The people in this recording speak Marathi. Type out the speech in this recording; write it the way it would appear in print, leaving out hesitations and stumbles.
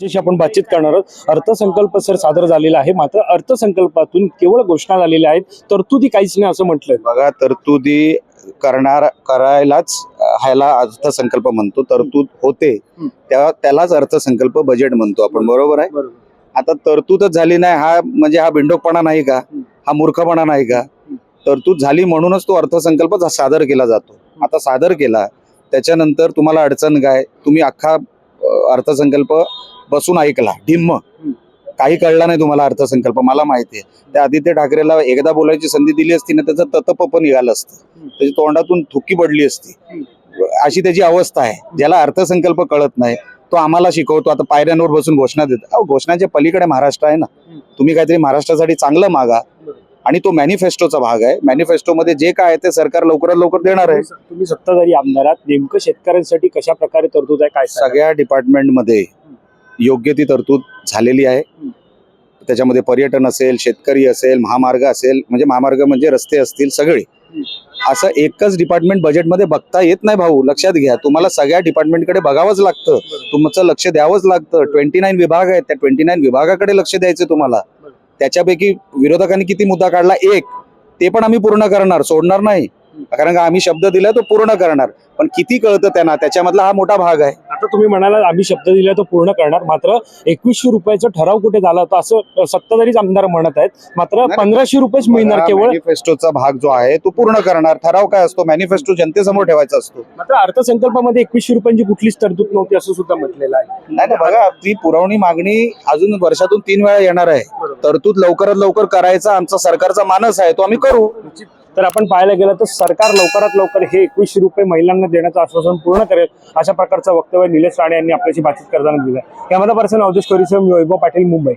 ज्याशी आपण बातचीत करणार आहोत. अर्थसंकल्प सर सादर झालेला आहे, मात्र अर्थसंकल्पातून केवळ घोषणा झालेल्या आहेत, तरतुदी काहीच नाही असं म्हटलंय. बघा, तरतुदी करायलाच ह्याला अर्थसंकल्प म्हणतो. तरतूद होते त्यालाच अर्थसंकल्प बजेट म्हणतो आपण. बरोबर आहे. आता तरतूदच झाली नाही हा म्हणजे हा बिंडोकपणा नाही का, हा मूर्खपणा नाही का? तरतूद झाली म्हणूनच तो अर्थसंकल्प सादर केला जातो. आता सादर केला त्याच्यानंतर तुम्हाला अडचण काय? तुम्ही अख्खा अर्थसंकल्प बसून ऐकला ढिम्म, काही कळला नाही तुम्हाला अर्थसंकल्प. मला माहिती आहे त्या आदित्य ठाकरेला एकदा बोलायची संधी दिली असती ना, त्याचं ततप पण निघालं असतं, त्याच्या तोंडातून थुकी पडली असती. अशी त्याची अवस्था आहे. ज्याला अर्थसंकल्प कळत नाही तो आम्हाला शिकवतो. आता पायऱ्यांवर बसून घोषणा देतो. घोषणाच्या पलीकडे महाराष्ट्र आहे ना. तुम्ही काहीतरी महाराष्ट्रासाठी चांगलं मागा, आणि तो मॅनिफेस्टोचा भाग आहे. मॅनिफेस्टोमध्ये जे काय आहे ते सरकार लवकरात लवकर देणार आहे. तुम्ही सत्ताधारी आमदारात नेमकं शेतकऱ्यांसाठी कशा प्रकारे तरतूद आहे काय? सगळ्या डिपार्टमेंटमध्ये योग्य ती तरतूद झालेली आहे. त्याच्यामध्ये पर्यटन असेल, शेतकरी असेल, महामार्ग असेल, म्हणजे महामार्ग म्हणजे रस्ते असतील, सगळे. असं एकच डिपार्टमेंट बजेटमध्ये बघता येत नाही भाऊ. लक्षात घ्या, तुम्हाला सगळ्या डिपार्टमेंटकडे बघावंच लागतं, तुमचं लक्ष द्यावंच लागतं. 29 विभाग आहेत, त्या 29 विभागाकडे लक्ष द्यायचं तुम्हाला. त्याच्यापैकी विरोधकांनी किती मुद्दा काढला, एक, ते पण आम्ही पूर्ण करणार, सोडणार नाही. कारण का आम्ही शब्द दिला तो पूर्ण करणार. पण किती कळतं त्यांना, त्याच्यामधला हा मोठा भाग आहे. आता तुम्ही म्हणाला आम्ही शब्द दिला तो पूर्ण करणार, मात्र 2100 रुपयाचा ठराव कुठे झाला होता असं सत्ताधारीच आमदार म्हणत आहेत. मात्र 1500 रुपयेच मिळणार केवळ. मॅनिफेस्टोचा भाग जो आहे तो पूर्ण करणार. ठराव काय असतो? मॅनिफेस्टो जनतेसमोर ठेवायचा असतो. मात्र अर्थसंकल्पामध्ये 2100 रुपयांची कुठलीच तरतूद नव्हती असं सुद्धा म्हटलेलं आहे. नाही ना, बघा, ती पुरवणी मागणी अजून वर्षातून 3 वेळा येणार आहे. तरतूद लवकरात लवकर करायचा आमचा सरकारचा मानस आहे, तो आम्ही करू. तर आपण पाहायला गेलं तर सरकार लवकरात लवकर हे 2100 रुपये महिलांना देण्याचं आश्वासन पूर्ण करेल अशा प्रकारचं वक्तव्य निलेश राणे यांनी आपल्याशी बातचीत करताना दिलं. कॅमेरा पर्सन अवधेश कोरीसह मी वैभव पाटील, मुंबई.